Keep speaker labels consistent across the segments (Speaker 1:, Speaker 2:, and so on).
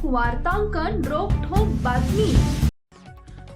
Speaker 1: वार्तांकन रोखठोक बातमी।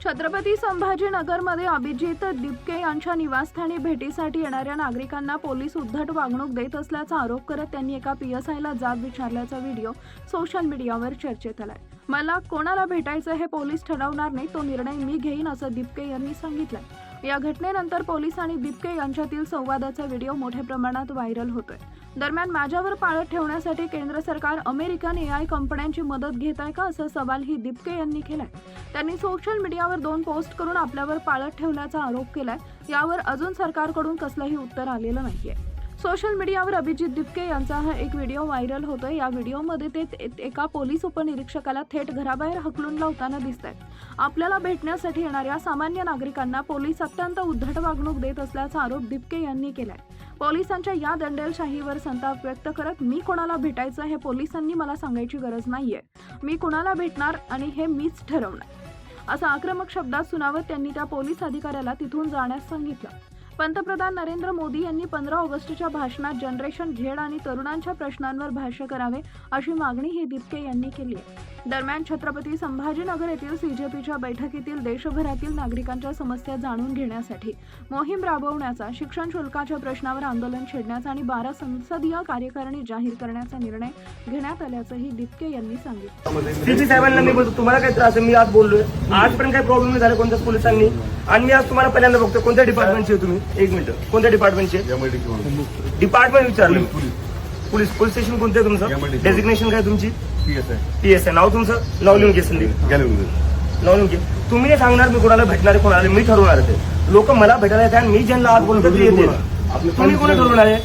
Speaker 1: छत्रपती संभाजीनगरमध्ये अभिजित दिपके यांच्या निवासस्थानी भेटीसाठी येणाऱ्या नागरिकांना पोलीस उद्धट वागणूक देत असल्याचा आरोप करत त्यांनी एका पीएसआयला जाब विचारल्याचा व्हिडिओ सोशल मीडियावर चर्चेत आलाय। मला कोणाला भेटायचं हे पोलीस ठरवणार नाही, तो निर्णय मी घेईन असं दिपके यांनी सांगितलंय। या घटनेनंतर पोलीस आणि दिपके यांच्यातील संवादाचा व्हिडिओ मोठ्या प्रमाणात व्हायरल होतोय। दरम्यान माझ्यावर पाळत ठेवण्यासाठी केंद्र सरकार अमेरिकन एआय कंपन्यांची मदत घेत आहे का, असा सवालही दिपके यांनी केलाय। त्यांनी सोशल मीडियावर 2 पोस्ट करून आपल्यावर पाळत ठेवल्याचा आरोप केलाय। यावर अजून सरकारकडून कसलंही उत्तर आलेलं नाहीये। सोशल मीडियावर अभिजित दिपके यांचा हा एक व्हिडिओ व्हायरल होतोय। या व्हिडिओमध्ये ते एका पोलीस उपनिरीक्षकाला थेट घराबाहेर हकलून लावताना दिसतायत। आपल्याला भेटण्यासाठी येणाऱ्या सामान्य नागरिकांना पोलीस अत्यंत उद्धट वागणूक देत असल्याचा आरोप दिपके यांनी केलाय। पोलिसांच्या या दंडेलशाहीवर संताप व्यक्त करत मी कोणाला भेटायचं हे पोलिसांनी मला सांगायची गरज नाहीये, मी कोणाला भेटणार आणि हे मीच ठरवणार, असं आक्रमक शब्दात सुनावत त्यांनी त्या पोलीस अधिकाऱ्याला तिथून जाण्यास सांगितलं। पंतप्रधान नरेंद्र मोदी यांनी 15 ऑगस्टच्या भाषणात जनरेशन झेड आणि तरुणांच्या प्रश्नांवर भाष्य करावे अशी मागणी ही दिपके यांनी केली आहे। दरम्यान छत्रपती संभाजीनगर येथील सीजेपीच्या बैठकीतील देशभरातील नागरिकांच्या समस्या जाणून घेण्यासाठी मोहीम राबवण्याचा, शिक्षण शुल्काच्या प्रश्नावर आंदोलन छेडण्याचा आणि 12 संसदीय कार्यकारिणी जाहीर करण्याचा निर्णय घेण्यात आल्याचंही दिपके यांनी सांगितलं।
Speaker 2: सीपी साहेबांना मी बोलतो, तुम्हाला काय त्रास आहे? मी आज बोललोय, आजपर्यंत काही प्रॉब्लेम नाही झाला कोणत्याच पोलिसांनी, आणि मी आज तुम्हाला पहिल्यांदा बघतो कोणत्या डिपार्टमेंटचे आहे तुम्ही? एक मिनिट, कोणत्या डिपार्टमेंटचे? डिपार्टमेंट विचारलं। पोलीस स्टेशन कोणतं आहे तुमचं? डेजिग्नेशन काय तुमची? पीएसआय। नाव तुमचं? नाव लिहून घे संदीप, नाव लिहून घे। तुम्ही नाही सांगणार मी कोणाला भेटणार आहे, कोणाला मी ठरवणार आहे। लोक मला भेटायला येतात आणि मी ज्यांना आज बोलतो ते येते। तुम्ही कोणी ठरवणार आहे?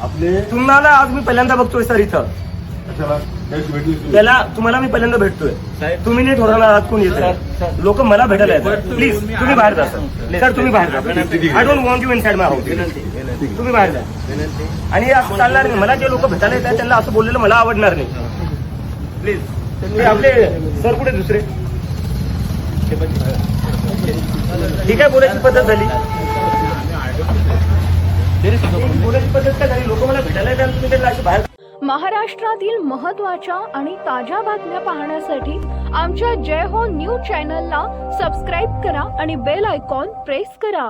Speaker 2: आपले तुम्हाला आज मी पहिल्यांदा बघतोय सर इथं, त्याला तुम्हाला मी पहिल्यांदा भेटतोय, तुम्ही नाही ठरवणार आज कोण येतं। लोक मला भेटायला येतात, प्लीज तुम्ही बाहेर जा सर, तुम्ही बाहेर जा। I don't want you inside my house, तुम्ही बाहेर जा। आणि असं चालणार नाही, मला जे लोक भेटायला येतात त्यांना असं बोललेलं मला आवडणार नाही, प्लीज। ते आपले सर कुठे दुसरे? ठीक आहे, बोलायची पद्धत झाली, बोलायची पद्धत काय झाली? लोक मला भेटायला येतात, तुम्ही त्यांना अशी बाहेर।
Speaker 1: महाराष्ट्रातील महत्त्वाच्या आणि ताज्या बातम्या पाहण्यासाठी आमच्या जय हो न्यूज चॅनलला सबस्क्राईब करा आणि बेल आयकॉन प्रेस करा।